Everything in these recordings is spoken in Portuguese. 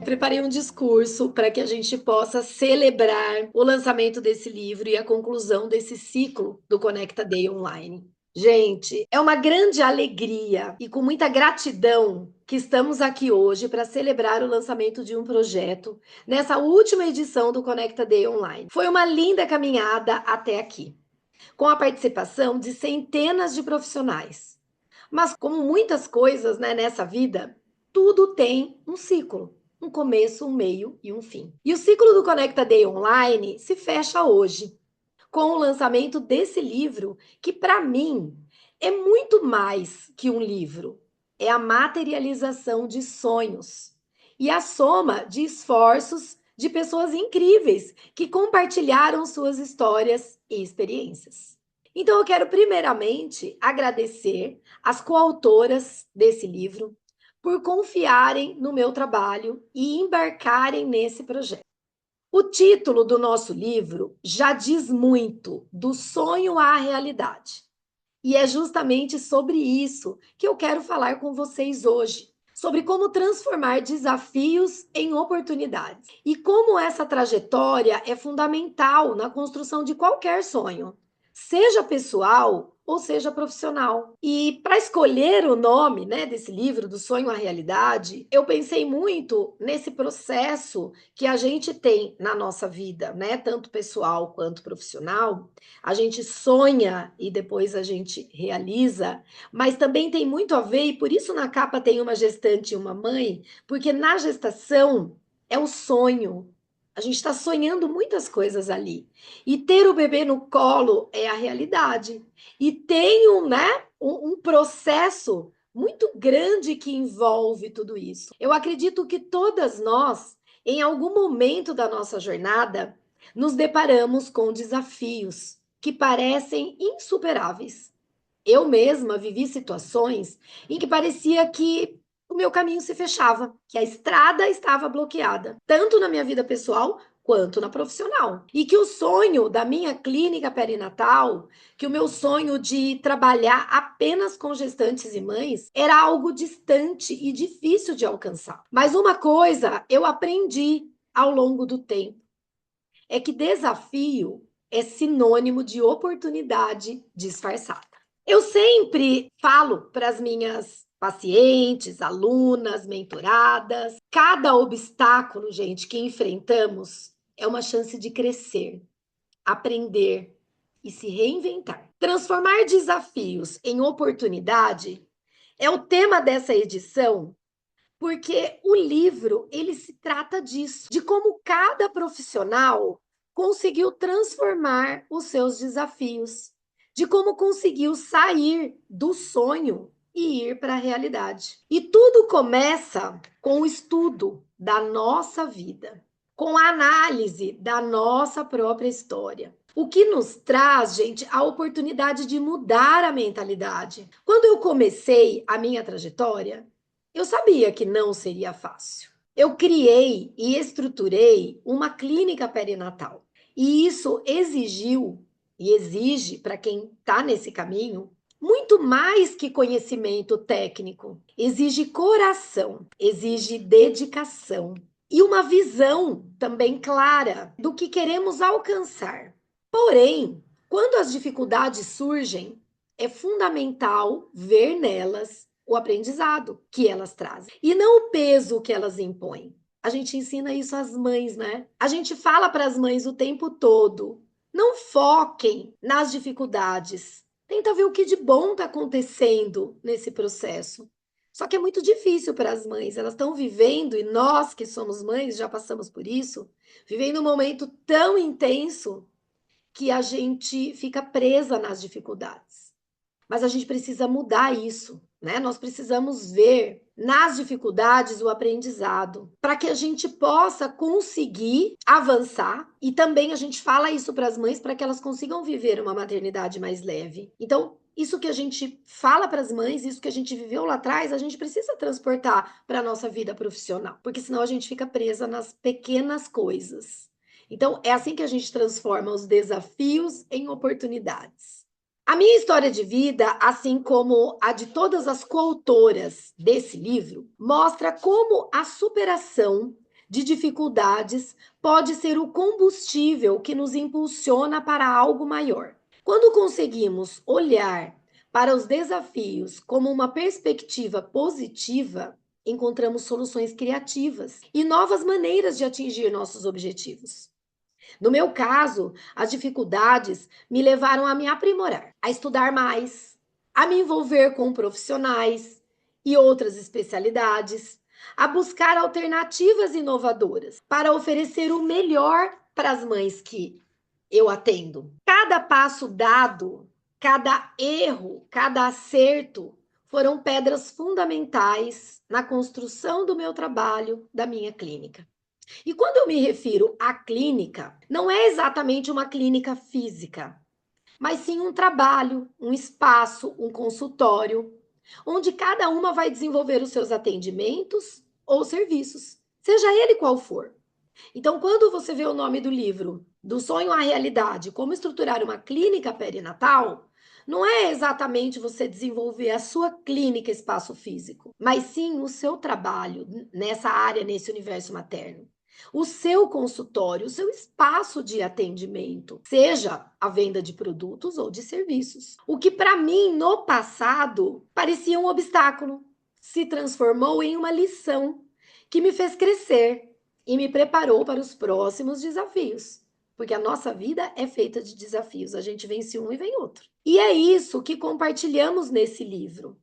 Preparei um discurso para que a gente possa celebrar o lançamento desse livro e a conclusão desse ciclo do Conecta Day Online. Gente, é uma grande alegria e com muita gratidão que estamos aqui hoje para celebrar o lançamento de um projeto nessa última edição do Conecta Day Online. Foi uma linda caminhada até aqui, com a participação de centenas de profissionais. Mas como muitas coisas, né, nessa vida, tudo tem um ciclo, um começo, um meio e um fim. E o ciclo do Conecta Day Online se fecha hoje, com o lançamento desse livro, que para mim é muito mais que um livro. É a materialização de sonhos e a soma de esforços de pessoas incríveis que compartilharam suas histórias e experiências. Então, eu quero primeiramente agradecer as coautoras desse livro por confiarem no meu trabalho e embarcarem nesse projeto. O título do nosso livro já diz muito, do sonho à realidade. E é justamente sobre isso que eu quero falar com vocês hoje, sobre como transformar desafios em oportunidades e como essa trajetória é fundamental na construção de qualquer sonho, seja pessoal ou seja profissional. E para escolher o nome, né, desse livro, do sonho à realidade, eu pensei muito nesse processo que a gente tem na nossa vida, né, tanto pessoal quanto profissional. A gente sonha e depois a gente realiza, mas também tem muito a ver, e por isso na capa tem uma gestante e uma mãe, porque na gestação é o sonho. A gente está sonhando muitas coisas ali. E ter o bebê no colo é a realidade. E tem um processo muito grande que envolve tudo isso. Eu acredito que todas nós, em algum momento da nossa jornada, nos deparamos com desafios que parecem insuperáveis. Eu mesma vivi situações em que parecia que o meu caminho se fechava, que a estrada estava bloqueada, tanto na minha vida pessoal quanto na profissional. E que o sonho da minha clínica perinatal, que o meu sonho de trabalhar apenas com gestantes e mães, era algo distante e difícil de alcançar. Mas uma coisa eu aprendi ao longo do tempo é que desafio é sinônimo de oportunidade disfarçada. Eu sempre falo para as minhas pacientes, alunas, mentoradas, cada obstáculo, gente, que enfrentamos é uma chance de crescer, aprender e se reinventar. Transformar desafios em oportunidade é o tema dessa edição, porque o livro, ele se trata disso, de como cada profissional conseguiu transformar os seus desafios, de como conseguiu sair do sonho e ir para a realidade. E tudo começa com o estudo da nossa vida, com a análise da nossa própria história. O que nos traz, gente, a oportunidade de mudar a mentalidade. Quando eu comecei a minha trajetória, eu sabia que não seria fácil. Eu criei e estruturei uma clínica perinatal. E isso exigiu e exige para quem está nesse caminho muito mais que conhecimento técnico. Exige coração, exige dedicação e uma visão também clara do que queremos alcançar. Porém, quando as dificuldades surgem, é fundamental ver nelas o aprendizado que elas trazem e não o peso que elas impõem. A gente ensina isso às mães, né? A gente fala para as mães o tempo todo: não foquem nas dificuldades. Tenta ver o que de bom está acontecendo nesse processo. Só que é muito difícil para as mães. Elas estão vivendo, e nós que somos mães já passamos por isso, vivendo um momento tão intenso que a gente fica presa nas dificuldades. Mas a gente precisa mudar isso, né? Nós precisamos ver nas dificuldades o aprendizado, para que a gente possa conseguir avançar e também a gente fala isso para as mães para que elas consigam viver uma maternidade mais leve. Então, isso que a gente fala para as mães, isso que a gente viveu lá atrás, a gente precisa transportar para a nossa vida profissional, porque senão a gente fica presa nas pequenas coisas. Então, é assim que a gente transforma os desafios em oportunidades. A minha história de vida, assim como a de todas as coautoras desse livro, mostra como a superação de dificuldades pode ser o combustível que nos impulsiona para algo maior. Quando conseguimos olhar para os desafios como uma perspectiva positiva, encontramos soluções criativas e novas maneiras de atingir nossos objetivos. No meu caso, as dificuldades me levaram a me aprimorar, a estudar mais, a me envolver com profissionais e outras especialidades, a buscar alternativas inovadoras para oferecer o melhor para as mães que eu atendo. Cada passo dado, cada erro, cada acerto foram pedras fundamentais na construção do meu trabalho, da minha clínica. E quando eu me refiro à clínica, não é exatamente uma clínica física, mas sim um trabalho, um espaço, um consultório, onde cada uma vai desenvolver os seus atendimentos ou serviços, seja ele qual for. Então, quando você vê o nome do livro, Do Sonho à Realidade, Como Estruturar uma Clínica Perinatal, não é exatamente você desenvolver a sua clínica espaço físico, mas sim o seu trabalho nessa área, nesse universo materno. O seu consultório, o seu espaço de atendimento, seja a venda de produtos ou de serviços. O que para mim, no passado, parecia um obstáculo, se transformou em uma lição que me fez crescer e me preparou para os próximos desafios. Porque a nossa vida é feita de desafios, a gente vence um e vem outro. E é isso que compartilhamos nesse livro.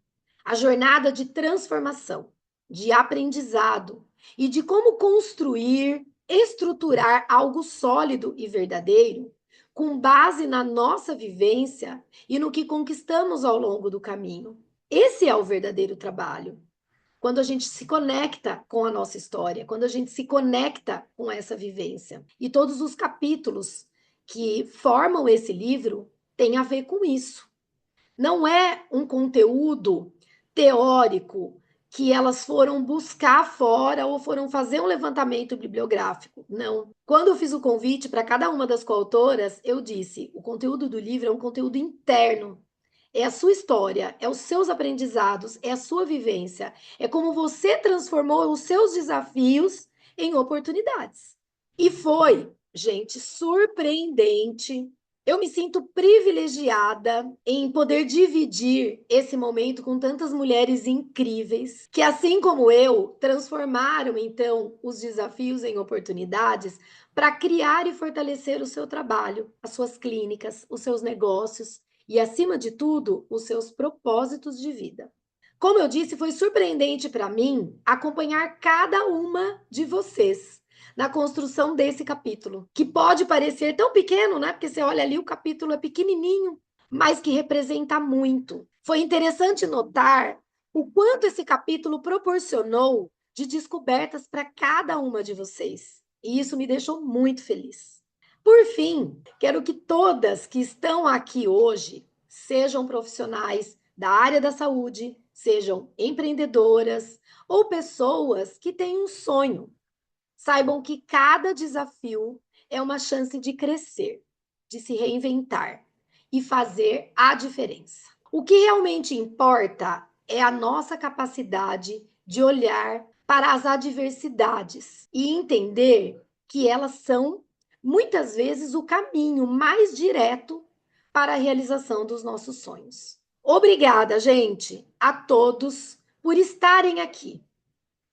A jornada de transformação, de aprendizado e de como construir, estruturar algo sólido e verdadeiro com base na nossa vivência e no que conquistamos ao longo do caminho. Esse é o verdadeiro trabalho. Quando a gente se conecta com a nossa história, quando a gente se conecta com essa vivência. E todos os capítulos que formam esse livro têm a ver com isso. Não é um conteúdo teórico que elas foram buscar fora ou foram fazer um levantamento bibliográfico. Não. Quando eu fiz o convite para cada uma das coautoras, eu disse: o conteúdo do livro é um conteúdo interno. É a sua história, é os seus aprendizados, é a sua vivência, é como você transformou os seus desafios em oportunidades. E foi, gente, surpreendente. Eu me sinto privilegiada em poder dividir esse momento com tantas mulheres incríveis que, assim como eu, transformaram então os desafios em oportunidades para criar e fortalecer o seu trabalho, as suas clínicas, os seus negócios e, acima de tudo, os seus propósitos de vida. Como eu disse, foi surpreendente para mim acompanhar cada uma de vocês na construção desse capítulo, que pode parecer tão pequeno, né? Porque você olha ali, o capítulo é pequenininho, mas que representa muito. Foi interessante notar o quanto esse capítulo proporcionou de descobertas para cada uma de vocês. E isso me deixou muito feliz. Por fim, quero que todas que estão aqui hoje sejam profissionais da área da saúde, sejam empreendedoras ou pessoas que têm um sonho. Saibam que cada desafio é uma chance de crescer, de se reinventar e fazer a diferença. O que realmente importa é a nossa capacidade de olhar para as adversidades e entender que elas são, muitas vezes, o caminho mais direto para a realização dos nossos sonhos. Obrigada, gente, a todos por estarem aqui,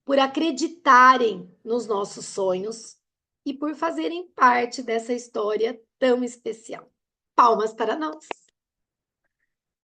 por acreditarem nos nossos sonhos e por fazerem parte dessa história tão especial. Palmas para nós!